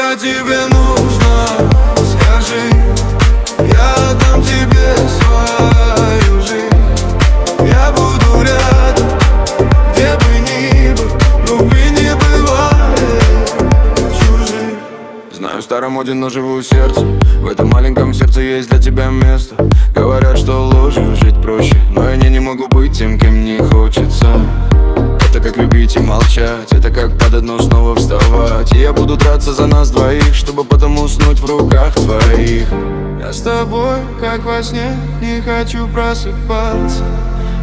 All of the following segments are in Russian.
Сколько тебе нужно, скажи, я дам тебе свою жизнь. Я буду рядом, где бы ни был, любви не бывает чужих. Знаю, старомоден, но живу в сердце. В этом маленьком сердце есть для тебя место. Говорят, что ложью жить проще, но я не могу быть тем, кем не хочется. Это как любить и молчать, это как падать, но снова вставать. И я буду драться за нас двоих, чтобы потом уснуть в руках твоих. Я с тобой, как во сне, не хочу просыпаться.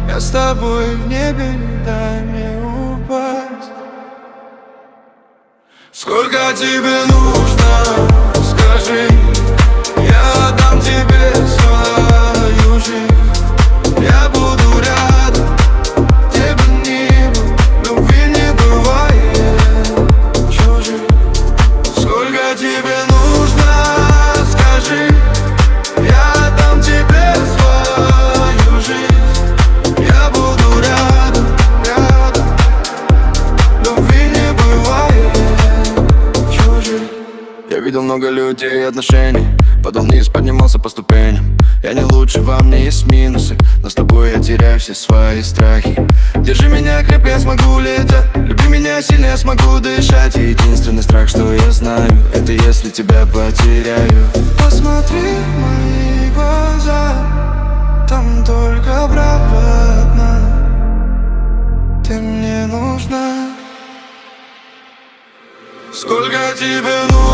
Я с тобой в небе, не дай мне упасть. Сколько тебе нужно, скажи, я дам тебе свою жизнь. Я буду рядом, где бы ни был, любви не бывает чужих. Сколько тебе нужно, скажи, я дам тебе свою жизнь. Я буду рядом, рядом, любви не бывает чужих. Я видел много людей и отношений, падал вниз, поднимался по ступеням. Я не лучше, во мне есть минусы, но с тобой я теряю все свои страхи. Держи меня крепко, я смогу летать. Люби меня сильно, я смогу дышать. И единственный страх, что я знаю, это если тебя потеряю. Посмотри в мои глаза, там только правда одна. Ты мне нужна. Сколько тебе нужно?